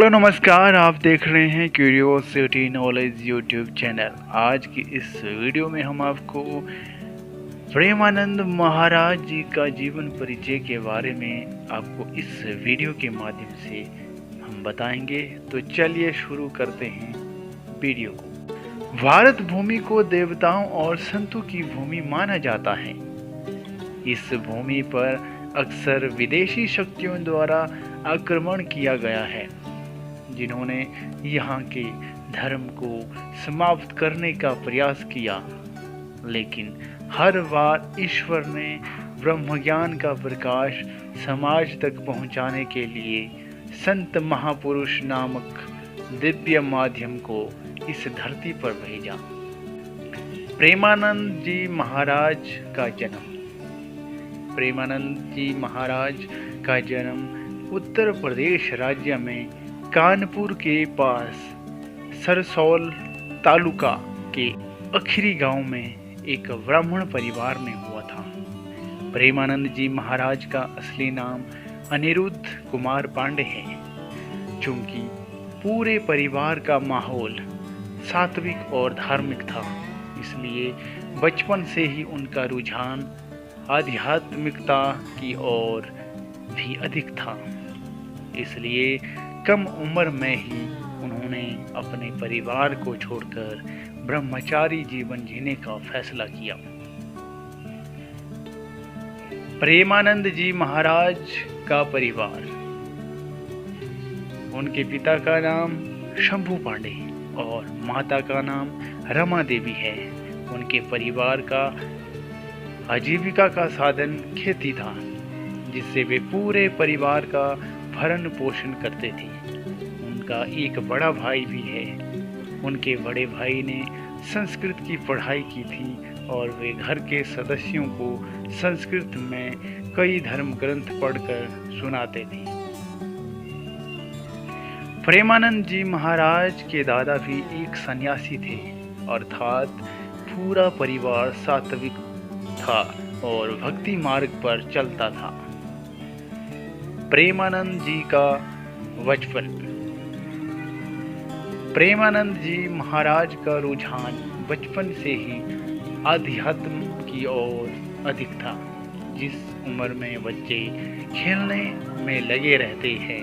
Hello नमस्कार, आप देख रहे हैं क्यूरियोसिटी नॉलेज यूट्यूब चैनल। आज की इस वीडियो में हम आपको प्रेमानंद महाराज जी का जीवन परिचय के बारे में आपको इस वीडियो के माध्यम से हम बताएंगे। तो चलिए शुरू करते हैं वीडियो को। भारत भूमि को देवताओं और संतों की भूमि माना जाता है। इस भूमि पर अक्सर विदेशी शक्तियों द्वारा आक्रमण किया गया है, जिन्होंने यहाँ के धर्म को समाप्त करने का प्रयास किया, लेकिन हर बार ईश्वर ने ब्रह्मज्ञान का प्रकाश समाज तक पहुँचाने के लिए संत महापुरुष नामक दिव्य माध्यम को इस धरती पर भेजा। प्रेमानंद जी महाराज का जन्म। प्रेमानंद जी महाराज का जन्म उत्तर प्रदेश राज्य में कानपुर के पास सरसौल तालुका के अखीरी गांव में एक ब्राह्मण परिवार में हुआ था। प्रेमानंद जी महाराज का असली नाम अनिरुद्ध कुमार पांडे है। चूंकि पूरे परिवार का माहौल सात्विक और धार्मिक था, इसलिए बचपन से ही उनका रुझान आध्यात्मिकता की ओर भी अधिक था। इसलिए कम उम्र में ही उन्होंने अपने परिवार को छोड़कर ब्रह्मचारी जीवन जीने का फैसला किया। प्रेमानंद जी महाराज का परिवार। उनके पिता का नाम शंभू पांडे और माता का नाम रमा देवी है। उनके परिवार का आजीविका का साधन खेती था, जिससे वे पूरे परिवार का भरण पोषण करते थे। उनका एक बड़ा भाई भी है। उनके बड़े भाई ने संस्कृत की पढ़ाई की थी और वे घर के सदस्यों को संस्कृत में कई धर्म ग्रंथ पढ़कर सुनाते थे। प्रेमानंद जी महाराज के दादा भी एक सन्यासी थे, अर्थात पूरा परिवार सात्विक था और भक्ति मार्ग पर चलता था। प्रेमानंद जी का बचपन। प्रेमानंद जी महाराज का रुझान बचपन से ही आध्यात्म की ओर अधिक था। जिस उम्र में बच्चे खेलने में लगे रहते हैं,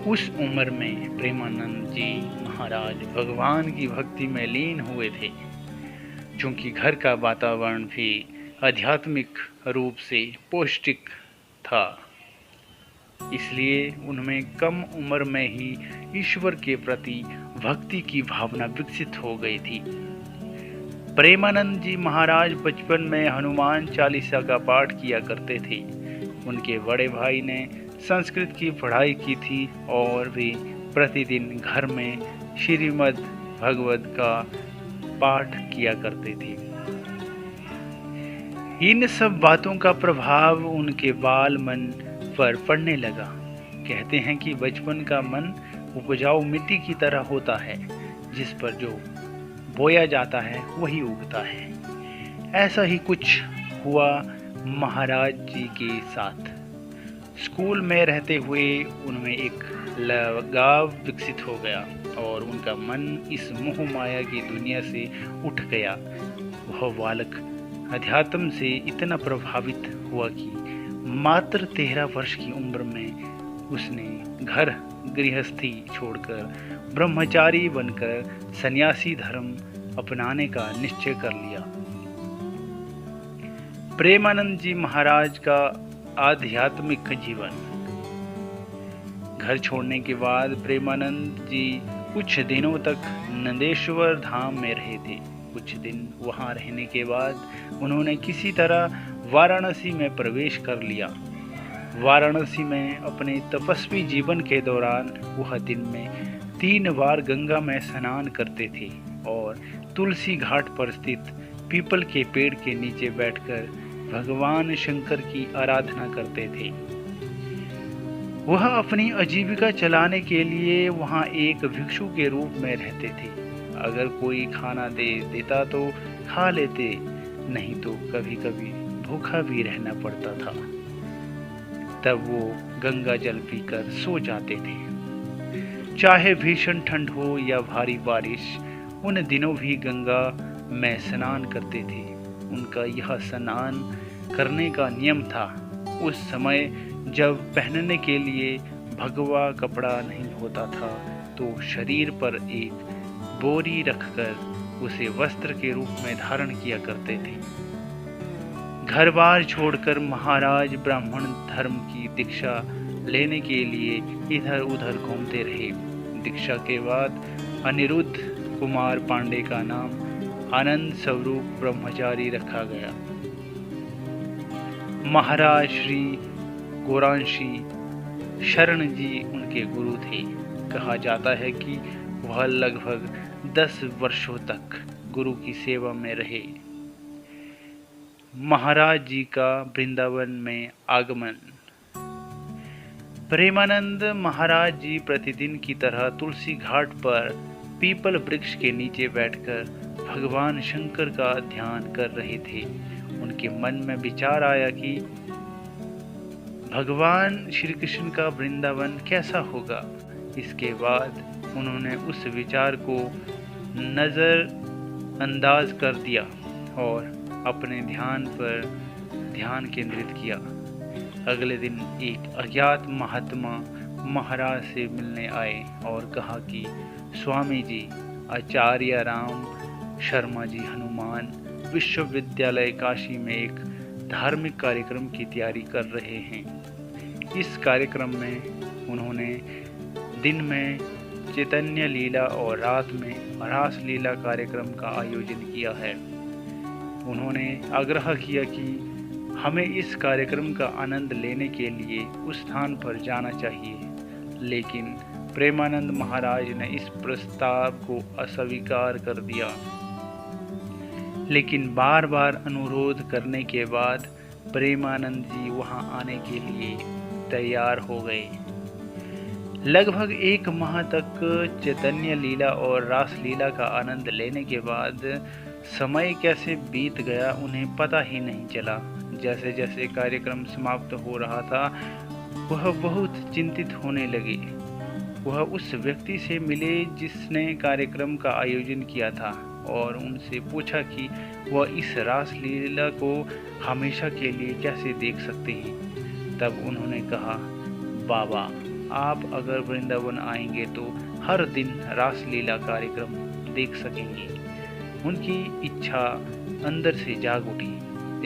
उस उम्र में प्रेमानंद जी महाराज भगवान की भक्ति में लीन हुए थे। चूंकि घर का वातावरण भी आध्यात्मिक रूप से पौष्टिक था, इसलिए उनमें कम उम्र में ही ईश्वर के प्रति भक्ति की भावना विकसित हो गई थी। प्रेमानंद जी महाराज बचपन में हनुमान चालीसा का पाठ किया करते थे। उनके बड़े भाई ने संस्कृत की पढ़ाई की थी और वे प्रतिदिन घर में श्रीमद् भगवत का पाठ किया करते थे। इन सब बातों का प्रभाव उनके बाल मन पर पड़ने लगा। कहते हैं कि बचपन का मन उपजाऊ मिट्टी की तरह होता है, जिस पर जो बोया जाता है वही उगता है। ऐसा ही कुछ हुआ महाराज जी के साथ। स्कूल में रहते हुए उनमें एक लगाव विकसित हो गया और उनका मन इस मोह माया की दुनिया से उठ गया। वह बालक अध्यात्म से इतना प्रभावित हुआ कि मात्र 13 वर्ष की उम्र में उसने घर गृहस्थी छोड़कर ब्रह्मचारी बनकर सन्यासी धर्म अपनाने का निश्चय कर लिया। प्रेमानंद जी महाराज का आध्यात्मिक जीवन। घर छोड़ने के बाद प्रेमानंद जी कुछ दिनों तक नंदेश्वर धाम में रहे थे। कुछ दिन वहां रहने के बाद उन्होंने किसी तरह वाराणसी में प्रवेश कर लिया। वाराणसी में अपने तपस्वी जीवन के दौरान वह दिन में 3 बार गंगा में स्नान करते थे और तुलसी घाट पर स्थित पीपल के पेड़ के नीचे बैठकर भगवान शंकर की आराधना करते थे। वह अपनी आजीविका चलाने के लिए वहां एक भिक्षु के रूप में रहते थे। अगर कोई खाना दे देता तो खा लेते, नहीं तो कभी कभी भूखा भी रहना पड़ता था। तब वो गंगा जल पीकर सो जाते थे। चाहे भीषण ठंड हो या भारी बारिश, उन दिनों भी गंगा में स्नान करते थे। उनका यह स्नान करने का नियम था। उस समय जब पहनने के लिए भगवा कपड़ा नहीं होता था, तो शरीर पर एक बोरी रखकर उसे वस्त्र के रूप में धारण किया करते थे। घर बार छोड़कर महाराज ब्राह्मण धर्म की दीक्षा लेने के लिए इधर उधर घूमते रहे। दीक्षा के बाद अनिरुद्ध कुमार पांडे का नाम आनंद स्वरूप ब्रह्मचारी रखा गया। महाराज श्री गौरांशी शरण जी उनके गुरु थे। कहा जाता है कि वह लगभग 10 वर्षों तक गुरु की सेवा में रहे। महाराज जी का वृंदावन में आगमन। प्रेमानंद महाराज जी प्रतिदिन की तरह तुलसी घाट पर पीपल वृक्ष के नीचे बैठकर भगवान शंकर का ध्यान कर रहे थे। उनके मन में विचार आया कि भगवान श्री कृष्ण का वृंदावन कैसा होगा। इसके बाद उन्होंने उस विचार को नज़रअंदाज कर दिया और अपने ध्यान पर ध्यान केंद्रित किया। अगले दिन एक अज्ञात महात्मा महाराज से मिलने आए और कहा कि स्वामी जी, आचार्य राम शर्मा जी हनुमान विश्वविद्यालय काशी में एक धार्मिक कार्यक्रम की तैयारी कर रहे हैं। इस कार्यक्रम में उन्होंने दिन में चैतन्य लीला और रात में रास लीला कार्यक्रम का आयोजन किया है। उन्होंने आग्रह किया कि हमें इस कार्यक्रम का आनंद लेने के लिए उस स्थान पर जाना चाहिए, लेकिन प्रेमानंद महाराज ने इस प्रस्ताव को अस्वीकार कर दिया। लेकिन बार बार अनुरोध करने के बाद प्रेमानंद जी वहां आने के लिए तैयार हो गए। लगभग 1 माह तक चैतन्य लीला और रास लीला का आनंद लेने के बाद समय कैसे बीत गया उन्हें पता ही नहीं चला। जैसे जैसे कार्यक्रम समाप्त हो रहा था, वह बहुत चिंतित होने लगे। वह उस व्यक्ति से मिले जिसने कार्यक्रम का आयोजन किया था और उनसे पूछा कि वह इस रास लीला को हमेशा के लिए कैसे देख सकते हैं। तब उन्होंने कहा, बाबा, आप अगर वृंदावन आएंगे तो हर दिन रास लीला कार्यक्रम देख सकेंगे। उनकी इच्छा अंदर से जाग उठी।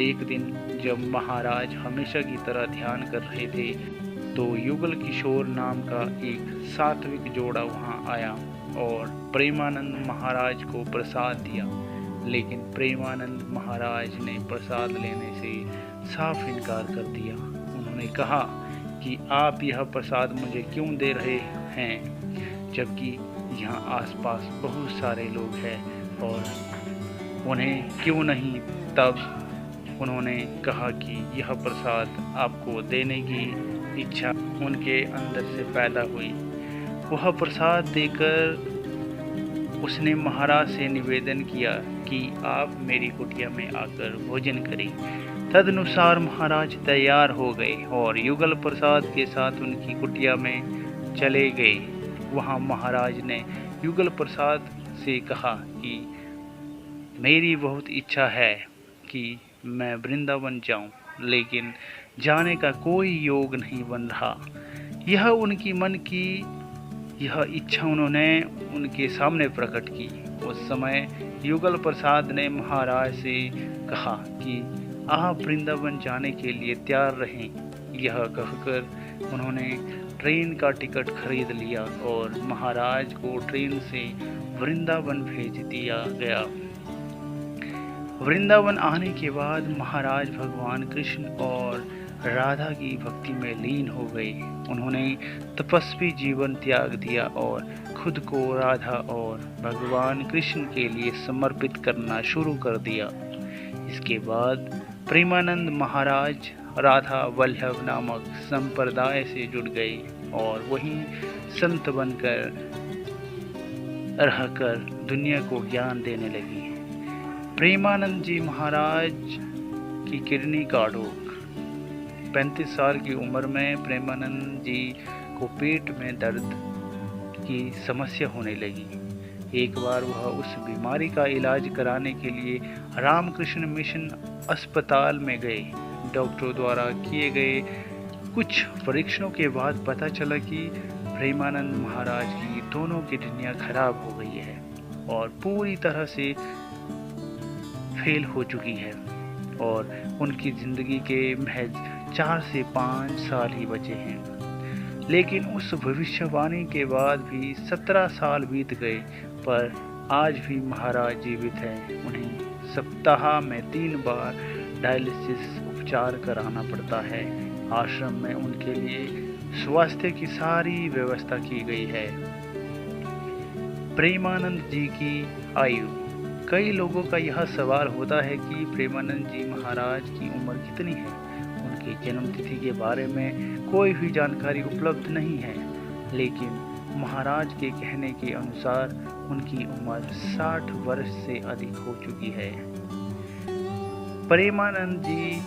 एक दिन जब महाराज हमेशा की तरह ध्यान कर रहे थे, तो युगल किशोर नाम का एक सात्विक जोड़ा वहां आया और प्रेमानंद महाराज को प्रसाद दिया। लेकिन प्रेमानंद महाराज ने प्रसाद लेने से साफ इनकार कर दिया। उन्होंने कहा कि आप यह प्रसाद मुझे क्यों दे रहे हैं, जबकि यहाँ आसपास बहुत सारे लोग हैं और उन्हें क्यों नहीं। तब उन्होंने कहा कि यह प्रसाद आपको देने की इच्छा उनके अंदर से पैदा हुई। वह प्रसाद देकर उसने महाराज से निवेदन किया कि आप मेरी कुटिया में आकर भोजन करें। तदनुसार महाराज तैयार हो गए और युगल प्रसाद के साथ उनकी कुटिया में चले गए। वहां महाराज ने युगल प्रसाद से कहा कि मेरी बहुत इच्छा है कि मैं वृंदावन जाऊं, लेकिन जाने का कोई योग नहीं बन रहा। यह उनकी मन की यह इच्छा उन्होंने उनके सामने प्रकट की। उस समय युगल प्रसाद ने महाराज से कहा कि आप वृंदावन जाने के लिए तैयार रहें। यह कहकर उन्होंने ट्रेन का टिकट खरीद लिया और महाराज को ट्रेन से वृंदावन भेज दिया गया। वृंदावन आने के बाद महाराज भगवान कृष्ण और राधा की भक्ति में लीन हो गए। उन्होंने तपस्वी जीवन त्याग दिया और खुद को राधा और भगवान कृष्ण के लिए समर्पित करना शुरू कर दिया। इसके बाद प्रेमानंद महाराज राधा वल्लभ नामक संप्रदाय से जुड़ गए और वहीं संत बनकर रहकर दुनिया को ज्ञान देने लगी। प्रेमानंद जी महाराज की किडनी का रोग। 35 साल की उम्र में प्रेमानंद जी को पेट में दर्द की समस्या होने लगी। एक बार वह उस बीमारी का इलाज कराने के लिए रामकृष्ण मिशन अस्पताल में गए। डॉक्टरों द्वारा किए गए कुछ परीक्षणों के बाद पता चला कि प्रेमानंद महाराज की दोनों किडनियां खराब हो गई है और पूरी तरह से फेल हो चुकी है और उनकी जिंदगी के महज 4 से 5 साल ही बचे हैं। लेकिन उस भविष्यवाणी के बाद भी 17 साल बीत गए, पर आज भी महाराज जीवित हैं। उन्हें सप्ताह में 3 बार डायलिसिस उपचार कराना पड़ता है। आश्रम में उनके लिए स्वास्थ्य की सारी व्यवस्था की गई है। प्रेमानंद जी की आयु। कई लोगों का यह सवाल होता है कि प्रेमानंद जी महाराज की उम्र कितनी है। उनकी जन्मतिथि के बारे में कोई भी जानकारी उपलब्ध नहीं है, लेकिन महाराज के कहने के अनुसार उनकी उम्र 60 वर्ष से अधिक हो चुकी है। प्रेमानंद जी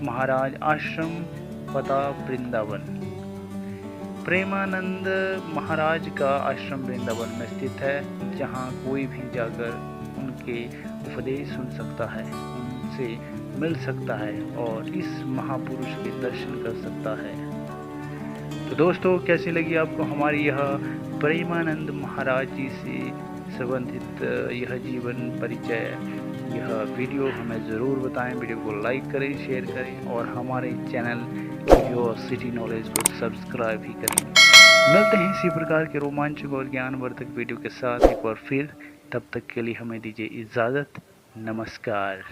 महाराज आश्रम, पता वृंदावन। प्रेमानंद महाराज का आश्रम वृंदावन में स्थित है, जहां कोई भी जाकर उनके उपदेश सुन सकता है, उनसे मिल सकता है और इस महापुरुष के दर्शन कर सकता है। तो दोस्तों, कैसी लगी आपको हमारी यह प्रेमानंद महाराज जी से संबंधित यह जीवन परिचय, यह वीडियो हमें ज़रूर बताएं। वीडियो को लाइक करें, शेयर करें और हमारे चैनल क्यूरियोसिटी नॉलेज को सब्सक्राइब भी करें। मिलते हैं इसी प्रकार के रोमांचक और ज्ञानवर्धक वीडियो के साथ एक बार फिर। तब तक के लिए हमें दीजिए इजाज़त। नमस्कार।